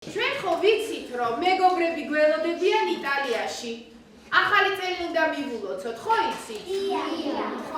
ჩვენ ხო ვიცით, რომ მეგობრები გველოდებიან იტალიაში. ახალი წელი უნდა მივულოცოთ, ხო იცით?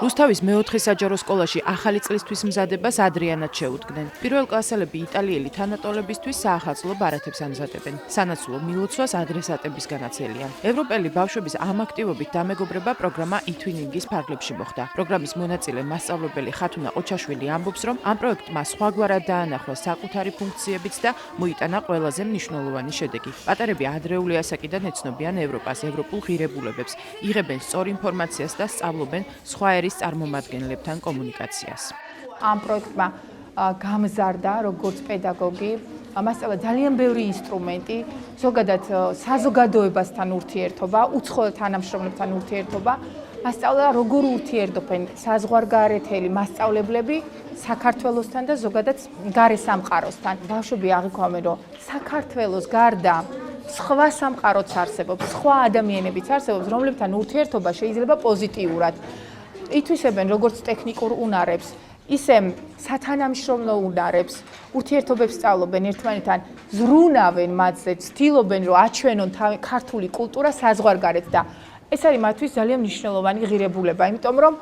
რუსთავის მეოთხე საჯარო სკოლაში ახალი წლისთვის მზადებას ადრიანად შეუდგნენ. პირველ კლასელები იტალიელი თანატოლებისთვის საახალწლო ბარათებს ამზადებენ. სანაცვლო მილოცვას ადრესატებისგანაც ელიან. ევროპელი ბავშვების ამ აქტივობით დამეგობრება პროგრამა იტვინინგის ფარგლებში მოხდა. პროგრამის მონაწილე მასწავლებელი ხათუნა ოჩაშვილი ამბობს, რომ ამ პროექტმა სხვაგვარად დაანახვა საკუთარი ფუნქციებიც და მოიტანა ყველაზე მნიშვნელოვანი შედეგი. პატარები ადრეული ასაკიდან ეცნობიან ევროპას, ევროპულ ღირებულებებს, იღებენ სწორ ინფორმაციას და სწავლობენ სხვა ერის წარმომადგენლებთან კომუნიკაციას. ამ პროექტმა გამზარდა როგორც პედაგოგი, მასწავლა ძალიან ბევრი ინსტრუმენტი, ზოგადად საზოგადოებასთან ურთიერთობა, უცხოელ თანამშრომლებთან ურთიერთობა, მასწავლა როგორ ურთიერთობენ საზღვარგარეთელი მასწავლებლები საქართველოსთან და ზოგადად გარე სამყაროსთან. ბავშვები აღიქვამენ, რომ საქართველოს გარდა სხვა სამყაროც არსებობს, სხვა ადამიანებიც არსებობს, რომლებთან ურთიერთობა შეიძლება პოზიტიურად ითვისებენ როგორც ტექნიკურ უნარებს, ისე სათანამშრომლო უნარებს, ურთიერთობებს სწავლობენ ერთმანეთთან, ზრუნავენ მათზე, ცდილობენ რომ აჩვენონ ქართული კულტურა საზღვარგარეთ და ეს არის მათთვის ძალიან მნიშვნელოვანი ღირებულება, იმიტომ რომ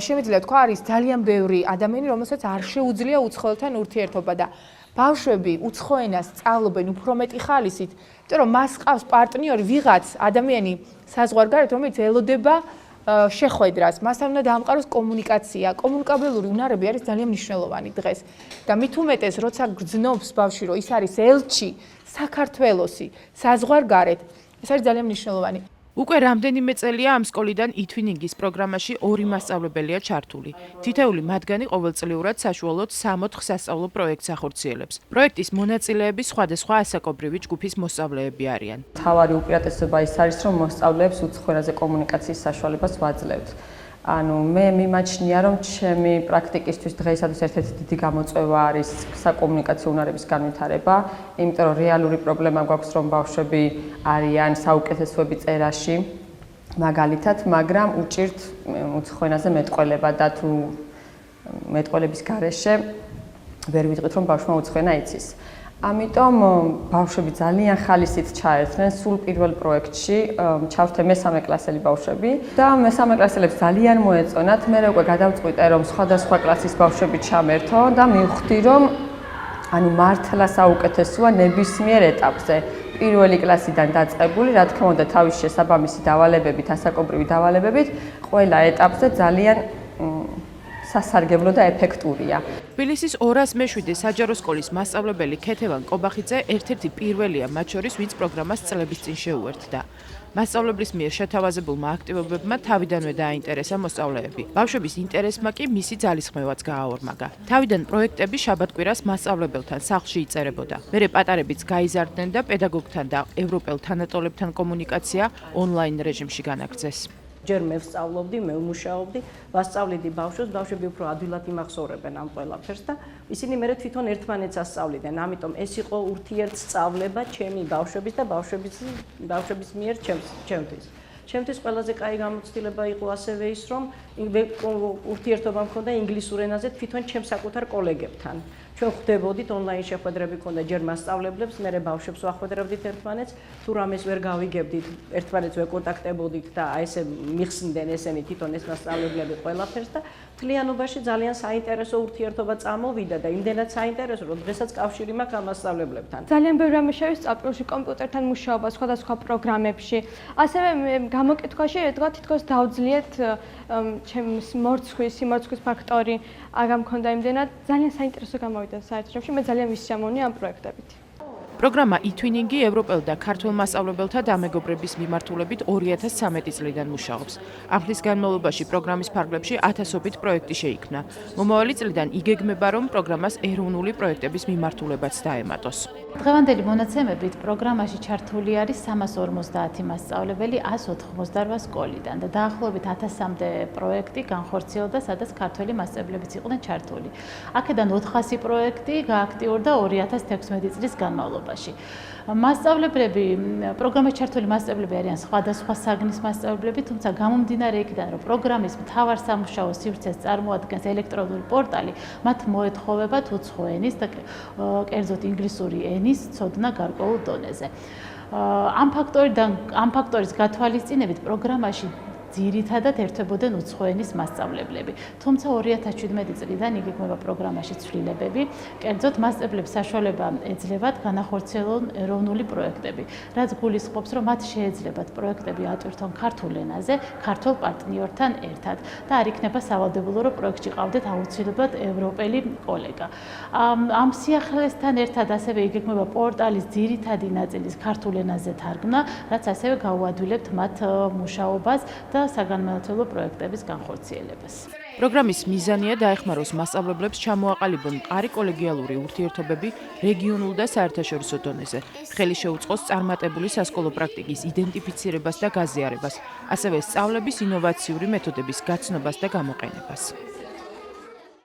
შემიძლია თქვა არის ძალიან ბევრი ადამიანი, რომელსაც არ შეუძლია უცხოელთან ურთიერთობა და ბავშვები უცხო ენას სწავლობენ უფრო მეტი ხალისით, იმიტომ რომ მას ყავს პარტნიორი, ვიღაც ადამიანი საზღვარგარეთ, რომელიც ელოდება შეხვედრას, მასთან უნდა დაამყაროს კომუნიკაცია, კომუნიკაბელური უნარები არის ძალიან მნიშვნელოვანი დღეს და მით უმეტეს, როცა გრძნობს ბავშვი, რომ ის არის ელჩი საქართველოსი საზღვარგარეთ, ეს არის ძალიან მნიშვნელოვანი. უკვე რამდენიმე წელია ამ სკოლიდან იტვინინგის პროგრამაში 2 მასწავლებელია ჩართული. თითეული მათგანი ყოველწლიურად საშუალოდ 3-4 სასწავლო პროექტს ახორციელებს. პროექტის მონაწილეები სხვადასხვა ასაკობრივი ჯგუფის მოსწავლეები არიან. თავარი უპირატესობა ის არის, რომ მოსწავლეებს უცხო ენაზე კომუნიკაციის საშუალებას ვაძლევთ. მე მიმაჩნია, რომ ჩემი პრაქტიკისთვის დღეისათვის ერთ-ერთი დიდი გამოწვევა არის საკომუნიკაციო უნარების განვითარება, იმიტომ რომ რეალური პრობლემა გვაქვს, რომ ბავშვები არიან საუკეთესოები წერაში, მაგალითად, მაგრამ უჭირთ უცხო ენაზე მეტყველება და თუ მეტყველების გარეშე ვერ ვიტყვით, რომ ბავშვმა უცხო ენა იცის. ამიტომ ბავშვები ძალიან ხალისით ჩაერთნენ სულ პირველ პროექტში, ჩავთე მესამე კლასელი ბავშვები და მესამე კლასელებს ძალიან მოეწონათ. მე უკვე გადავწყვიტე, რომ სხვადასხვა კლასის ბავშვები ჩამერთო და მივხვდი, რომ მართლა საუკეთესოა ნებისმიერ ეტაპზე. პირველი კლასიდან დაწყებული, რა თქმა უნდა, თავის შესაბამისი დავალებებით, ასაკობრივი დავალებებით, ყველა ეტაპზე ძალიან სასარგებლო და ეფექტურია. თბილისის 207 საჯარო სკოლის მასწავლებელი ქეთევან კობახიძე ერთ-ერთი პირველია მათ შორის, ვინც პროგრამას წლების წინ შეუერთდა. მასწავლებლის მიერ შეთავაზებულმა აქტივობებმა თავიდანვე დააინტერესა მოსწავლეები. ბავშვების ინტერესმა კი მისი ძალისხმევაც გააორმაგა. თავიდან პროექტები შაბათ-კვირას მასწავლებელთან სახლში იწერებოდა. მერე პატარებიც გაიზარდნენ და პედაგოგთან და ევროპელ თანატოლებთან კომუნიკაცია ონლაინ რეჟიმში განაგრძეს. ჯერ მე ვსწავლობდი, მე ვმუშაობდი, ვასწავლიდი ბავშვებს, ბავშვები უფრო ადვილად იმახსოვრებენ ამ ყველაფერს და ისინი მერე თვითონ ერთმანეთს ასწავლიდნენ. ამიტომ ეს იყო ურთიერთსწავლება ჩემი ბავშვების და ბავშვების მიერ ჩემთვის. ჩემთვის ყველაზე კაი გამოცდილება იყო ასევე ის, რომ ურთიერთობა მქონდა ინგლისურ ენაზე თვითონ ჩემ საკუთარ კოლეგებთან. ჩვენ ხვდებოდით ონლაინ შეხვედრები ქონდა ჯერ მასწავლებლებს, მერე ბავშვებს ვახვედრებდით ერთმანეთს, თუ რამეს ვერ გავიგებდით, ერთმანეთს ვეკონტაქტებოდით და ესე მიხსნდნენ ესენი თვითონ ეს მასწავლებლები ყველაფერს და მთლიანობაში ძალიან საინტერესო ურთიერთობა წამოვიდა და იმდენად საინტერესო, რომ დღესაც კავშირი მაქვს ამ მასწავლებლებთან. ძალიან ბევრი რამე შევისწავლე კომპიუტერთან მუშაობა, სხვადასხვა პროგრამებში. ასევე გამოკითხვაში თითქოს დავძლიეთ სიმორცხვის ფაქტორი, აღარ მქონდა იმდენად ძალიან საინტერესო გამოვიდა საერთოდ. მე ძალიან ვისიამოვნე ამ პროექტებით. პროგრამა იტვინინგი ევროპელ და ქართულ მასწავლებელთა დამეგობრების მიმართულებით 2013 წლიდან მუშაობს. ამ ხნის განმავლობაში პროგრამის ფარგლებში ათასობით პროექტი შეიქმნა. მომავალი წლიდან იგეგმება, რომ პროგრამას ეროვნული პროექტების მიმართულებაც დაემატოს. დღევანდელი მონაცემებით პროგრამაში ჩართული არის 350 მასწავლებელი 188 სკოლიდან და დაახლოებით 1000-მდე პროექტი განხორციელდა, სადაც ქართველი მასწავლებლებიც იყვნენ ჩართული. აქედან 400 პროექტი გააქტიურდა 2016 წლის განმავლობაში. ხმელთაშუაობაში. მასწავლებლები, პროგრამაში ჩართული მასწავლებლები არიან სხვადასხვა საგნის მასწავლებლები, თუმცა გამომდინარე იქიდან, რომ პროგრამის მთავარ სამუშაო სივრცეს წარმოადგენს ელექტრონული პორტალი, მათ მოეთხოვებათ უცხო ენის და კერძოდ ინგლისური ენის ცოდნა გარკვეულ დონეზე. ამ ფაქტორის გათვალისწინებით პროგრამაში ძირითადად ერთვებოდნენ უცხო ენის მასწავლებლები. თუმცა 2017 წლიდან იგეგმება პროგრამაში ცვლილებები, კერძოდ მასწავლებლებს საშუალება ეძლევათ განახორციელონ ეროვნული პროექტები, რაც გულისხმობს, რომ მათ შეეძლებათ პროექტები ატვირთონ ქართულ ენაზე, ქართულ პარტნიორთან ერთად და არ იქნება სავალდებულო, რომ პროექტში ყავდეთ აუცილებლად ევროპელი კოლეგა. ამ სიახლესთან ერთად ასევე იგეგმება პორტალის ძირითადი ნაწილის ქართულ ენაზე თარგმნა, რაც ასევე გაუადვილებთ მათ მუშაობას და საგანმანათლებლო პროექტების განხორციელებას. პროგრამის მიზანია დაეხმაროს მასწავლებლებს ჩამოაყალიბონ მყარი კოლეგიალური ურთიერთობები რეგიონულ და საერთაშორისო დონეზე, ხელი შეუწყოს წარმატებული სასკოლო პრაქტიკის იდენტიფიცირებას და გაზიარებას, ასევე სწავლების ინოვაციური მეთოდების გაცნობას და გამოყენებას.